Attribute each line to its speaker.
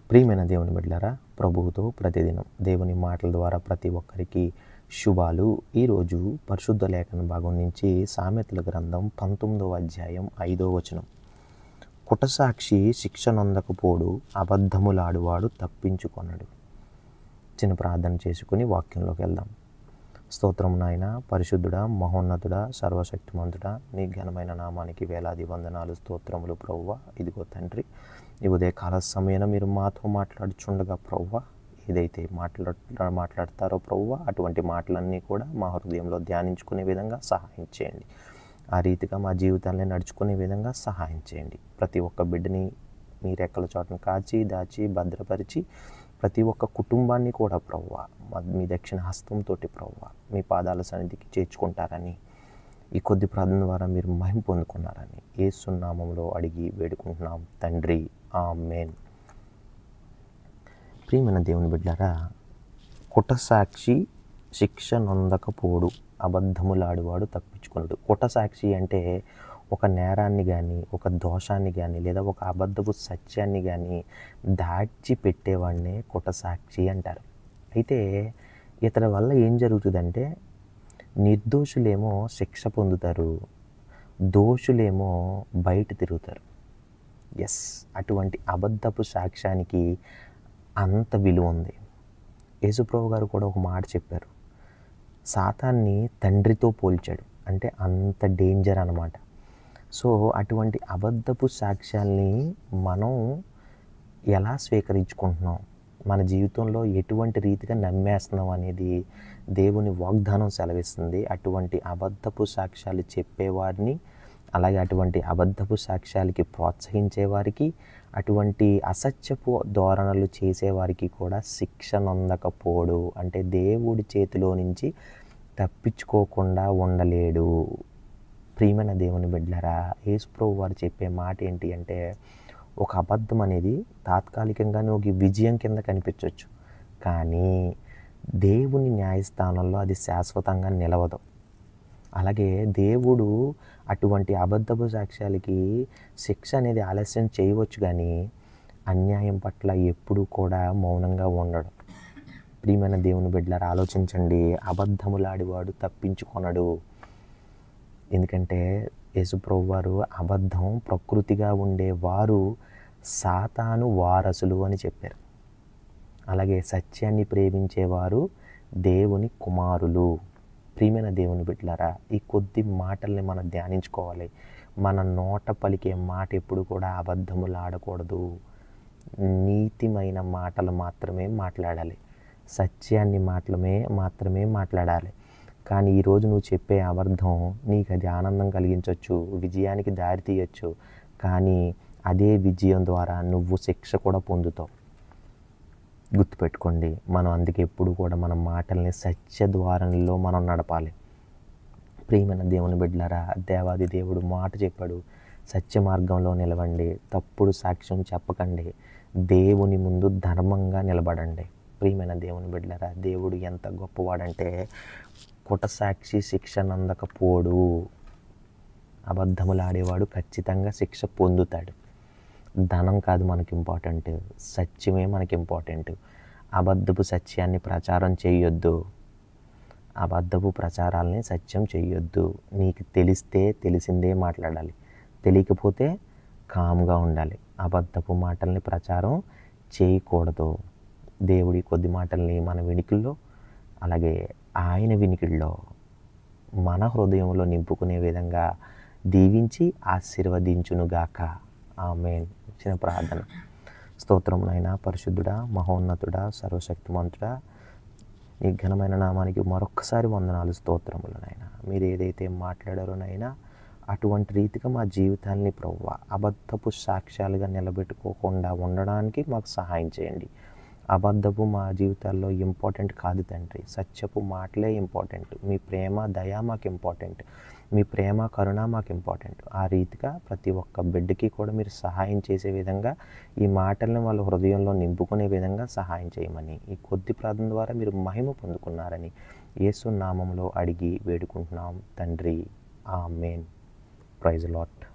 Speaker 1: ప్రియమైన దేవుని బిడ్డలారా, ప్రభువుతో ప్రతిదినం దేవుని మాటల ద్వారా ప్రతి ఒక్కరికి శుభాలు. ఈరోజు పరిశుద్ధ లేఖన భాగం నుంచి సామెతల గ్రంథం 19వ అధ్యాయం 5వ వచనం. కుటసాక్షి శిక్ష నొందకపోడు, అబద్ధములాడువాడు తప్పించుకొనడు. చిన్న ప్రార్థన చేసుకుని వాక్యంలోకి వెళ్దాం. స్తోత్రం నాయన, పరిశుద్ధుడా, మహోన్నతుడా, సర్వశక్తిమంతుడా, నీ ఘనమైన నామానికి వేలాది వందనాలు, స్తోత్రములు ప్రభువా. ఇదిగో తండ్రి, ఈ ఉదయకాల సమయాన మీరు మాతో మాట్లాడుచుండగా ప్రభువా, ఏదైతే మాట్లాడతారో ప్రభువా, అటువంటి మాటలన్నీ కూడా మా హృదయంలో ధ్యానించుకునే విధంగా సహాయం చేయండి. ఆ రీతిగా మా జీవితాన్ని నడుచుకునే విధంగా సహాయం చేయండి. ప్రతి ఒక్క బిడ్డని మీ రెక్కల చోటను కాచి దాచి భద్రపరిచి ప్రతి ఒక్క కుటుంబాన్ని కూడా ప్రభువా మీ దక్షిణ హస్తంతో ప్రభువా మీ పాదాల సన్నిధికి చేర్చుకుంటారని, ఈ కొద్ది ప్రార్థన ద్వారా మీరు మహిమ పొందుకున్నారని యేసు నామములో అడిగి వేడుకుంటున్నాం తండ్రి, ఆమేన్. ప్రియమైన దేవుని బిడ్డలారా, కుటసాక్షి శిక్ష నొందకపోడు, అబద్ధములాడువాడు తప్పించుకొనడు. కుటసాక్షి అంటే ఒక నేరాన్ని కానీ, ఒక దోషాన్ని కానీ, లేదా ఒక అబద్ధపు సత్యాన్ని కానీ దాచిపెట్టేవాడినే కుటసాక్షి అంటారు. అయితే ఇతడి వల్ల ఏం జరుగుతుందంటే, నిర్దోషులేమో శిక్ష పొందుతారు, దోషులేమో బయట తిరుగుతారు. ఎస్, అటువంటి అబద్ధపు సాక్ష్యానికి అంత విలువ ఉంది. యేసుప్రభు గారు కూడా ఒక మాట చెప్పారు. సాతాన్ని తండ్రితో పోల్చాడు, అంటే అంత డేంజర్ అన్నమాట. సో అటువంటి అబద్ధపు సాక్ష్యాల్ని మనం ఎలా స్వీకరించుకుంటున్నాం, మన జీవితంలో ఎటువంటి రీతిగా నమ్మేస్తున్నాం అనేది దేవుని వాగ్దానం సెలవిస్తుంది. అటువంటి అబద్ధపు సాక్ష్యాలు చెప్పేవారిని, అలాగే అటువంటి అబద్ధపు సాక్ష్యాలకి ప్రోత్సహించేవారికి, అటువంటి అసత్యపు ధోరణులు చేసేవారికి కూడా శిక్ష నొందకపోడు, అంటే దేవుడి చేతిలో నుంచి తప్పించుకోకుండా ఉండలేడు. ప్రియమైన దేవుని బిడ్డలారా, యేసుప్రభు వారు చెప్పే మాట ఏంటి అంటే, ఒక అబద్ధం అనేది తాత్కాలికంగానే ఒక విజయం కింద కనిపించవచ్చు, కానీ దేవుని న్యాయస్థానంలో అది శాశ్వతంగా నిలవదు. అలాగే దేవుడు అటువంటి అబద్ధపు సాక్ష్యాలకి శిక్ష అనేది ఆలస్యం చేయవచ్చు, కానీ అన్యాయం పట్ల ఎప్పుడూ కూడా మౌనంగా ఉండడు. ప్రియమైన దేవుని బిడ్డలారా, ఆలోచించండి. అబద్ధములాడివాడు తప్పించుకొనడు. ఎందుకంటే యేసుప్రభు వారు అబద్ధం ప్రకృతిగా ఉండేవారు సాతాను వారసులు అని చెప్పారు. అలాగే సత్యాన్ని ప్రేమించేవారు దేవుని కుమారులు. ప్రియమైన దేవుని బిడ్డలారా, ఈ కొద్ది మాటల్ని మనం ధ్యానించుకోవాలి. మన నోట పలికే మాట ఎప్పుడు కూడా అబద్ధములు ఆడకూడదు. నీతిమైన మాటలు మాత్రమే మాట్లాడాలి, సత్యాన్ని మాత్రమే మాట్లాడాలి. కానీ ఈరోజు నువ్వు చెప్పే అబద్ధం నీకు అది ఆనందం కలిగించవచ్చు, విజయానికి దారి తీయచ్చు, కానీ అదే విజయం ద్వారా నువ్వు శిక్ష కూడా పొందుతావు. గుర్తుపెట్టుకోండి, మనం అందుకే ఎప్పుడు కూడా మన మాటల్ని సత్య ద్వారంలో మనం నడపాలి. ప్రియమైన దేవుని బిడ్డలారా, దేవాది దేవుడు మాట చెప్పాడు, సత్య మార్గంలో నిలవండి, తప్పుడు సాక్ష్యం చెప్పకండి, దేవుని ముందు ధర్మంగా నిలబడండి. ప్రియమైన దేవుని బిడ్డలారా, దేవుడు ఎంత గొప్పవాడంటే, కుటసాక్షి శిక్ష నందకపోడు, అబద్ధములాడేవాడు ఖచ్చితంగా శిక్ష పొందుతాడు. ధనం కాదు మనకి ఇంపార్టెంట్, సత్యమే మనకి ఇంపార్టెంట్. అబద్ధపు సత్యాన్ని ప్రచారం చేయొద్దు, అబద్ధపు ప్రచారాలని సత్యం చేయొద్దు. నీకు తెలిస్తే తెలిసిందే మాట్లాడాలి, తెలియకపోతే కామ్గా ఉండాలి. అబద్ధపు మాటల్ని ప్రచారం చేయకూడదు. దేవుడి కొద్ది మాటల్ని మన వినికిల్లో, అలాగే ఆయన వినికిల్లో, మన హృదయంలో నింపుకునే విధంగా దీవించి ఆశీర్వదించునుగాక. ఆమేన్. చిన్న ప్రార్థన. స్తోత్రం నాయనా, పరిశుద్ధుడా, మహోన్నతుడా, సర్వశక్తిమంతుడా, నీ ఘనమైన నామానికి మరొక్కసారి వందనాలు, స్తోత్రములు నాయనా. మీరు ఏదైతే మాట్లాడారో నాయనా, అటువంటి రీతిగా మా జీవితాన్ని ప్రభువా అబద్ధపు సాక్ష్యాలుగా నిలబెట్టుకోకుండా ఉండడానికి మాకు సహాయం చేయండి. అబద్ధపు మా జీవితాల్లో ఇంపార్టెంట్ కాదు తండ్రి, సత్యపు మాటలే ఇంపార్టెంట్. మీ ప్రేమ దయ మాకు ఇంపార్టెంట్, మీ ప్రేమ కరుణ మాకు ఇంపార్టెంట్. ఆ రీతిగా ప్రతి ఒక్క బిడ్డకి కూడా మీరు సహాయం చేసే విధంగా, ఈ మాటలను వాళ్ళ హృదయంలో నింపుకునే విధంగా సహాయం చేయమని, ఈ కొద్ది ప్రార్థన ద్వారా మీరు మహిమ పొందుకున్నారని యేసు నామములో అడిగి వేడుకుంటున్నాం తండ్రి, ఆమేన్. Praise lord.